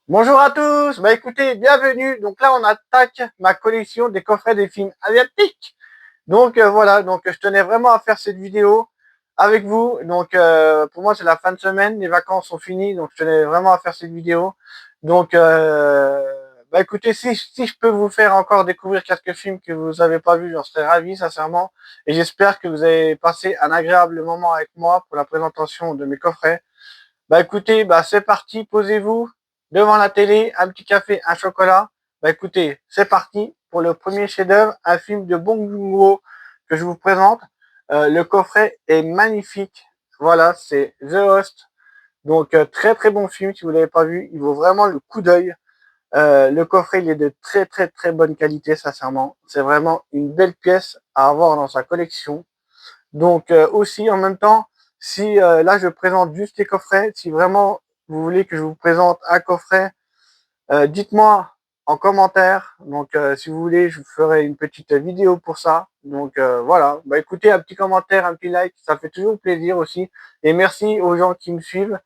Bonjour à tous, bah écoutez, bienvenue. Donc là, on attaque ma collection des coffrets des films asiatiques. Donc voilà, donc je tenais vraiment à faire cette vidéo avec vous. Donc pour moi, c'est la fin de semaine, les vacances sont finies, donc je tenais vraiment à faire cette vidéo. Donc bah écoutez, si je peux vous faire encore découvrir quelques films que vous n'avez pas vus, j'en serais ravi, sincèrement. Et j'espère que vous avez passé un agréable moment avec moi pour la présentation de mes coffrets. Bah écoutez, bah c'est parti, posez-vous devant la télé, un petit café, un chocolat. Bah écoutez, c'est parti pour le premier chef-d'œuvre, un film de Bong Joon-ho que je vous présente. Le coffret est magnifique. Voilà, c'est The Host. Donc très très bon film si vous l'avez pas vu, il vaut vraiment le coup d'œil. Le coffret il est de très très très bonne qualité, sincèrement. C'est vraiment une belle pièce à avoir dans sa collection. Donc aussi en même temps, si là je présente juste les coffrets, si vraiment vous voulez que je vous présente un coffret, dites-moi en commentaire. Donc si vous voulez, je vous ferai une petite vidéo pour ça. Donc voilà, bah écoutez, un petit commentaire, un petit like, ça fait toujours plaisir aussi. Et merci aux gens qui me suivent,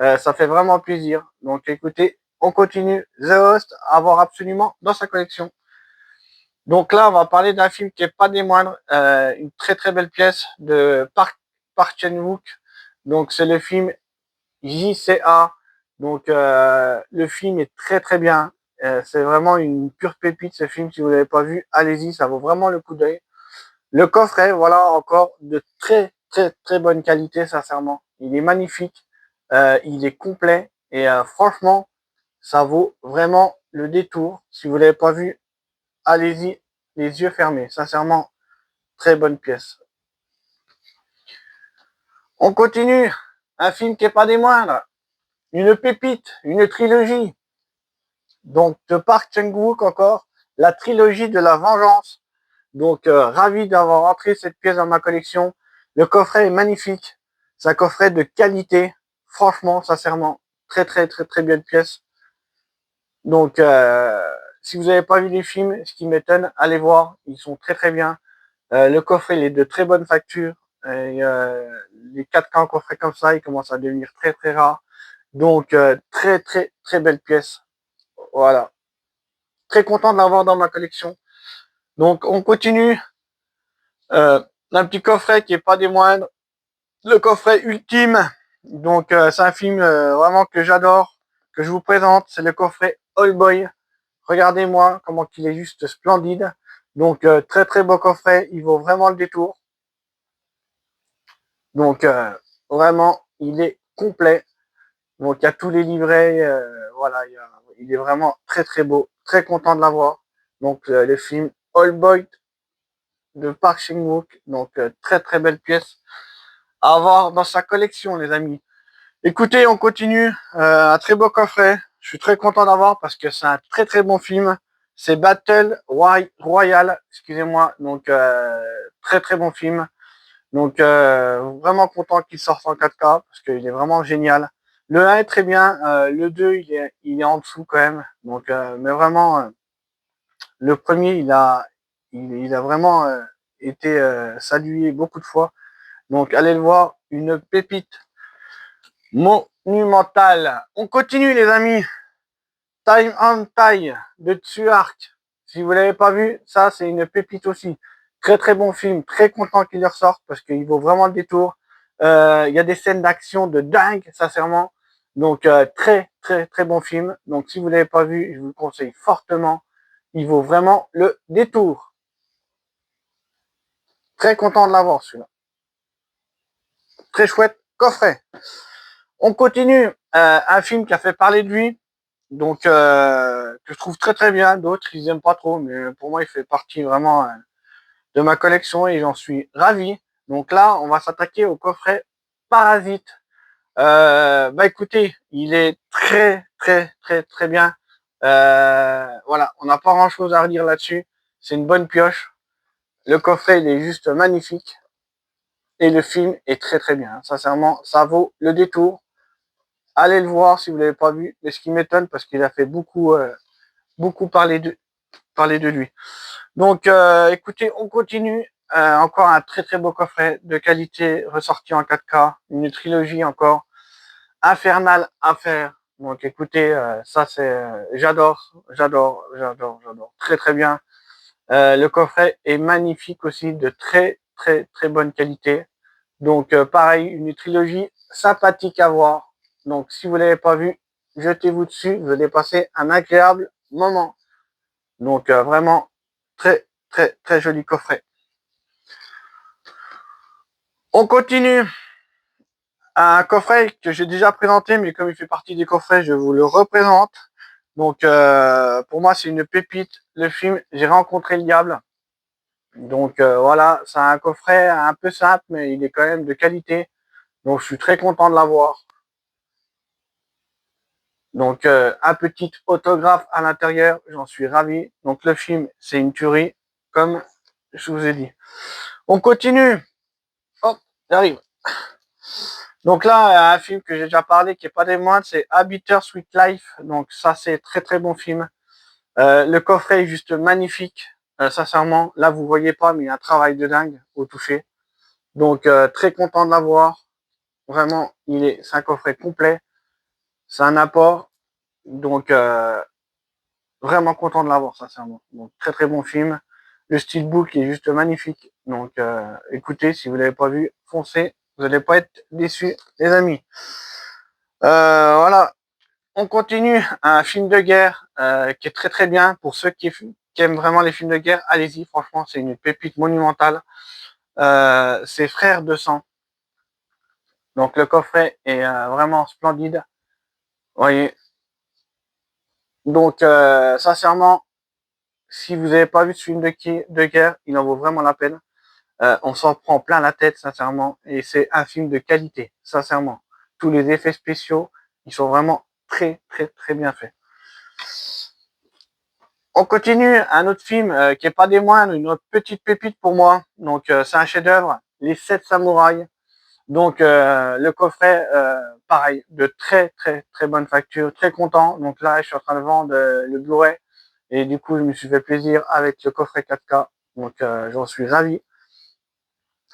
ça fait vraiment plaisir. Donc écoutez, on continue. The Host à avoir absolument dans sa collection. Donc là, on va parler d'un film qui est pas des moindres, une très très belle pièce de Park Chan-wook. Donc c'est le film JCA. Donc le film est très très bien. C'est vraiment une pure pépite ce film. Si vous l'avez pas vu, allez-y, ça vaut vraiment le coup d'œil. Le coffret, voilà encore de très très très bonne qualité, sincèrement. Il est magnifique, il est complet et franchement, ça vaut vraiment le détour. Si vous l'avez pas vu, allez-y, les yeux fermés. Sincèrement, très bonne pièce. On continue. Un film qui est pas des moindres. Une pépite, une trilogie. Donc, de Park Chan-wook encore, la trilogie de la vengeance. Donc, ravi d'avoir entré cette pièce dans ma collection. Le coffret est magnifique. C'est un coffret de qualité. Franchement, sincèrement, très, très, très, très belle pièce. Donc, si vous n'avez pas vu les films, ce qui m'étonne, allez voir. Ils sont très, très bien. Le coffret il est de très bonne facture. Et, les 4K coffrets comme ça, ils commencent à devenir très très rares. Donc très très très belle pièce. Voilà. Très content de l'avoir dans ma collection. Donc on continue. Un petit coffret qui est pas des moindres. Le coffret ultime. Donc c'est un film vraiment que j'adore, que je vous présente. C'est le coffret All Boy. Regardez-moi comment il est juste splendide. Donc très très beau coffret. Il vaut vraiment le détour. Donc vraiment, il est complet. Donc il y a tous les livrets, voilà, il est vraiment très très beau, très content de l'avoir. Donc le film All Boy de Park Chan-wook, donc très très belle pièce à avoir dans sa collection, les amis. Écoutez, on continue, un très beau coffret. Je suis très content d'avoir parce que c'est un très très bon film. C'est Battle Royale, excusez-moi. Donc très très bon film. Donc vraiment content qu'il sorte en 4K parce qu'il est vraiment génial. Le 1 est très bien, le 2 il est en dessous quand même. Donc mais vraiment le premier il a vraiment été salué beaucoup de fois. Donc allez le voir, une pépite monumentale. On continue les amis. Time on Time de Tsuark. Si vous l'avez pas vu, ça c'est une pépite aussi. Très très bon film, très content qu'il ressorte parce qu'il vaut vraiment le détour. Il y a des scènes d'action de dingue, sincèrement. Donc très très très bon film. Donc si vous l'avez pas vu, je vous le conseille fortement. Il vaut vraiment le détour. Très content de l'avoir celui-là. Très chouette coffret. On continue. Un film qui a fait parler de lui, donc que je trouve très très bien. D'autres ils aiment pas trop, mais pour moi il fait partie vraiment de ma collection et j'en suis ravi. Donc là on va s'attaquer au coffret Parasite. Bah écoutez, il est très très très très bien. Voilà, on n'a pas grand chose à redire là-dessus. C'est une bonne pioche. Le coffret il est juste magnifique et le film est très très bien. Sincèrement, ça vaut le détour. Allez le voir si vous l'avez pas vu. Mais ce qui m'étonne parce qu'il a fait beaucoup parler de lui. Donc, écoutez, on continue. Encore un très très beau coffret de qualité ressorti en 4K, une trilogie encore infernale à faire. Donc écoutez, ça c'est, j'adore. Très très bien. Le coffret est magnifique aussi, de très très très bonne qualité. Donc pareil, une trilogie sympathique à voir. Donc si vous l'avez pas vu, jetez-vous dessus, vous allez passer un agréable moment. Donc vraiment très très très joli coffret. On continue. Un coffret que j'ai déjà présenté, mais comme il fait partie des coffrets, je vous le représente. Donc pour moi c'est une pépite. Le film J'ai rencontré le diable. Donc voilà, c'est un coffret un peu simple, mais il est quand même de qualité. Donc je suis très content de l'avoir. Donc un petit autographe à l'intérieur, j'en suis ravi. Donc le film, c'est une tuerie, comme je vous ai dit. On continue. Hop, j'arrive. Donc là, un film que j'ai déjà parlé, qui est pas des moindres, c'est A Bittersweet Life. Donc ça, c'est très très bon film. Le coffret est juste magnifique. Sincèrement, là vous voyez pas, mais il y a un travail de dingue au toucher. Donc très content de l'avoir. Vraiment, c'est un coffret complet. C'est un apport. Donc vraiment content de l'avoir, sincèrement. Donc très très bon film. Le steelbook est juste magnifique. Donc écoutez, si vous l'avez pas vu, foncez. Vous n'allez pas être déçus, les amis. Voilà. On continue. Un film de guerre qui est très très bien. Pour ceux qui aiment vraiment les films de guerre, allez-y. Franchement, c'est une pépite monumentale. C'est Frères de sang. Donc le coffret est vraiment splendide. Vous voyez. Donc sincèrement, si vous n'avez pas vu ce film de guerre, il en vaut vraiment la peine. On s'en prend plein la tête, sincèrement, et c'est un film de qualité, sincèrement. Tous les effets spéciaux, ils sont vraiment très très très bien faits. On continue, un autre film qui est pas des moindres, une autre petite pépite pour moi. Donc c'est un chef-d'œuvre, Les 7 samouraïs. Donc le coffret, pareil, de très très très bonne facture, très content. Donc là, je suis en train de vendre le Blu-ray et du coup, je me suis fait plaisir avec le coffret 4K. Donc j'en suis ravi.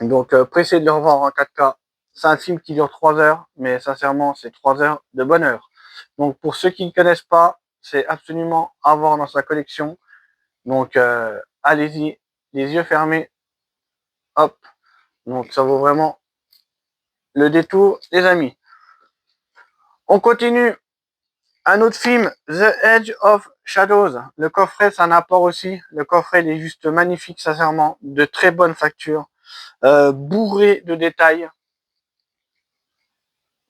Donc pressé de le revoir en 4K. C'est un film qui dure 3 heures, mais sincèrement, c'est 3 heures de bonheur. Donc pour ceux qui ne connaissent pas, c'est absolument à voir dans sa collection. Donc allez-y, les yeux fermés, hop. Donc ça vaut vraiment le détour, les amis. On continue. Un autre film, The Edge of Shadows. Le coffret, c'est un apport aussi. Le coffret, il est juste magnifique, sincèrement, de très bonne facture, bourré de détails.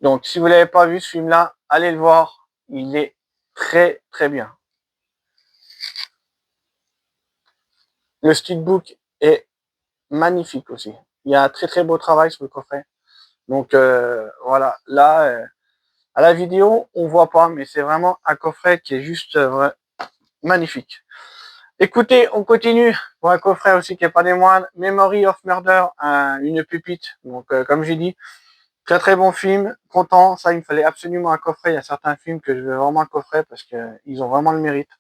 Donc, si vous l'avez pas vu ce film-là, allez le voir. Il est très très bien. Le steelbook est magnifique aussi. Il y a un très très beau travail sur le coffret. Donc voilà, là, à la vidéo, on voit pas, mais c'est vraiment un coffret qui est juste magnifique. Écoutez, on continue pour un coffret aussi qui est pas des moindres. Memory of Murder, une pépite. Donc comme j'ai dit, très très bon film, content. Ça, il me fallait absolument un coffret. Il y a certains films que je veux vraiment un coffret parce que ils ont vraiment le mérite.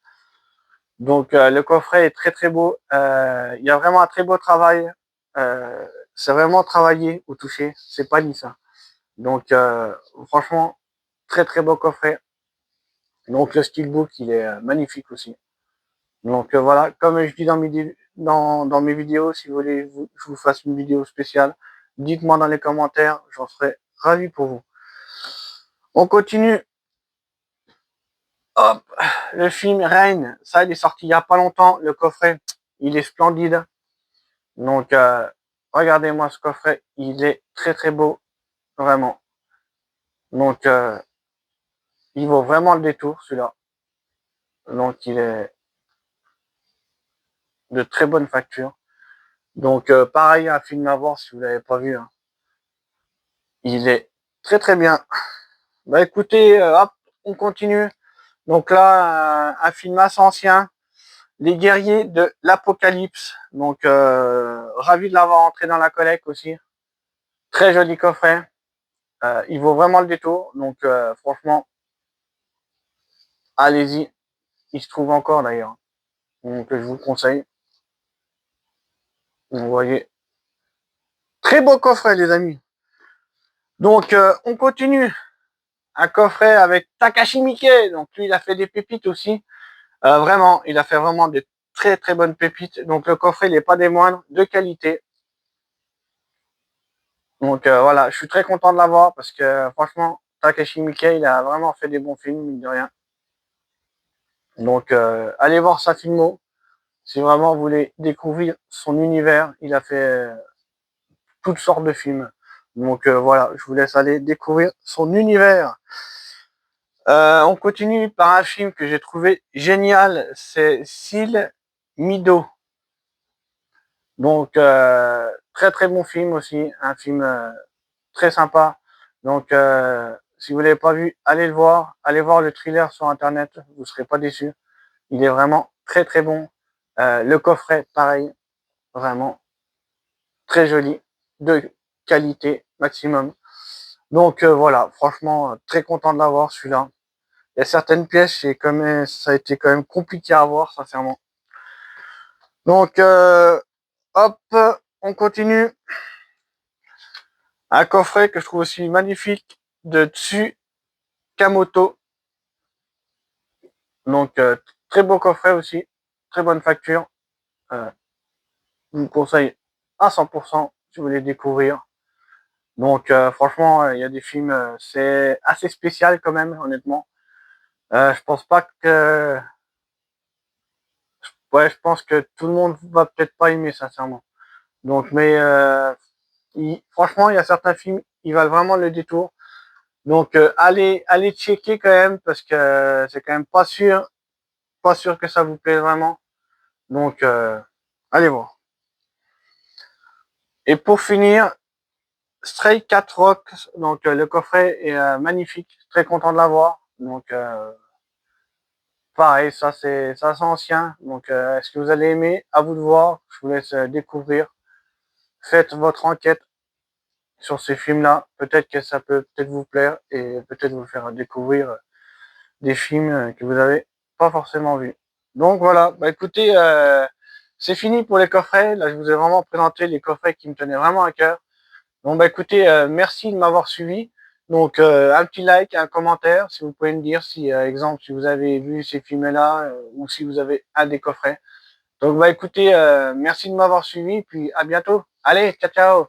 Donc le coffret est très très beau. Il y a vraiment un très beau travail. C'est vraiment travaillé au toucher. C'est pas lisse, ça. Donc franchement, très très beau coffret. Donc le steelbook, il est magnifique aussi. Donc voilà, comme je dis dans mes vidéos, si vous voulez que je vous fasse une vidéo spéciale, dites-moi dans les commentaires, j'en serai ravi pour vous. On continue. Hop, le film Reign, ça il est sorti il y a pas longtemps, le coffret, il est splendide. Donc regardez-moi ce coffret, il est très très beau, vraiment. Donc il vaut vraiment le détour celui-là. Donc il est de très bonne facture. Donc pareil, un film à voir si vous l'avez pas vu, hein. Il est très très bien. Bah écoutez, hop, on continue. Donc là, un film assez ancien, Les Guerriers de l'Apocalypse. Donc ravi de l'avoir entré dans la collecte aussi. Très joli coffret. Il vaut vraiment le détour. Donc franchement, allez-y. Il se trouve encore d'ailleurs. Donc je vous le conseille. Vous voyez. Très beau coffret les amis. Donc on continue. un coffret avec Takashi Miike. Donc lui, il a fait des pépites aussi. Vraiment, il a fait vraiment des très très bonnes pépites. Donc le coffret, il n'est pas des moindres, de qualité. Donc voilà, je suis très content de l'avoir parce que franchement, Takashi Miike, il a vraiment fait des bons films, mine de rien. Donc allez voir sa filmo. Si vraiment vous voulez découvrir son univers, il a fait toutes sortes de films. Donc voilà, je vous laisse aller découvrir son univers. On continue par un film que j'ai trouvé génial, c'est Seal Mido. Donc très très bon film aussi, un film très sympa. Donc si vous l'avez pas vu, allez le voir, allez voir le thriller sur internet, vous serez pas déçus. Il est vraiment très très bon. Le coffret, pareil, vraiment très joli, de qualité maximum. Donc voilà, franchement, très content de l'avoir celui-là. Il y a certaines pièces, ça a été quand même compliqué à avoir, sincèrement. Donc hop, on continue. Un coffret que je trouve aussi magnifique de Tsukamoto. Donc très beau coffret aussi, très bonne facture. Je vous conseille à 100% si vous voulez découvrir. Donc franchement, il y a des films, c'est assez spécial quand même, honnêtement. Je pense pas que, ouais, je pense que tout le monde va peut-être pas aimer sincèrement. Donc, mais franchement, il y a certains films, ils valent vraiment le détour. Donc allez checker quand même parce que c'est quand même pas sûr que ça vous plaise vraiment. Donc allez voir. Et pour finir, Stray Cat Rock, donc le coffret est magnifique, très content de l'avoir. Donc pareil, ça c'est ancien. Donc est-ce que vous allez aimer? À vous de voir. Je vous laisse découvrir. Faites votre enquête sur ces films-là. Peut-être que ça peut peut-être vous plaire et peut-être vous faire découvrir des films que vous avez pas forcément vus. Donc voilà, bah écoutez, c'est fini pour les coffrets. Là, je vous ai vraiment présenté les coffrets qui me tenaient vraiment à cœur. Donc bah écoutez, merci de m'avoir suivi. Donc un petit like, un commentaire, si vous pouvez me dire si, exemple, si vous avez vu ces films-là ou si vous avez un des coffrets. Donc bah écoutez, merci de m'avoir suivi, puis à bientôt. Allez, ciao ciao.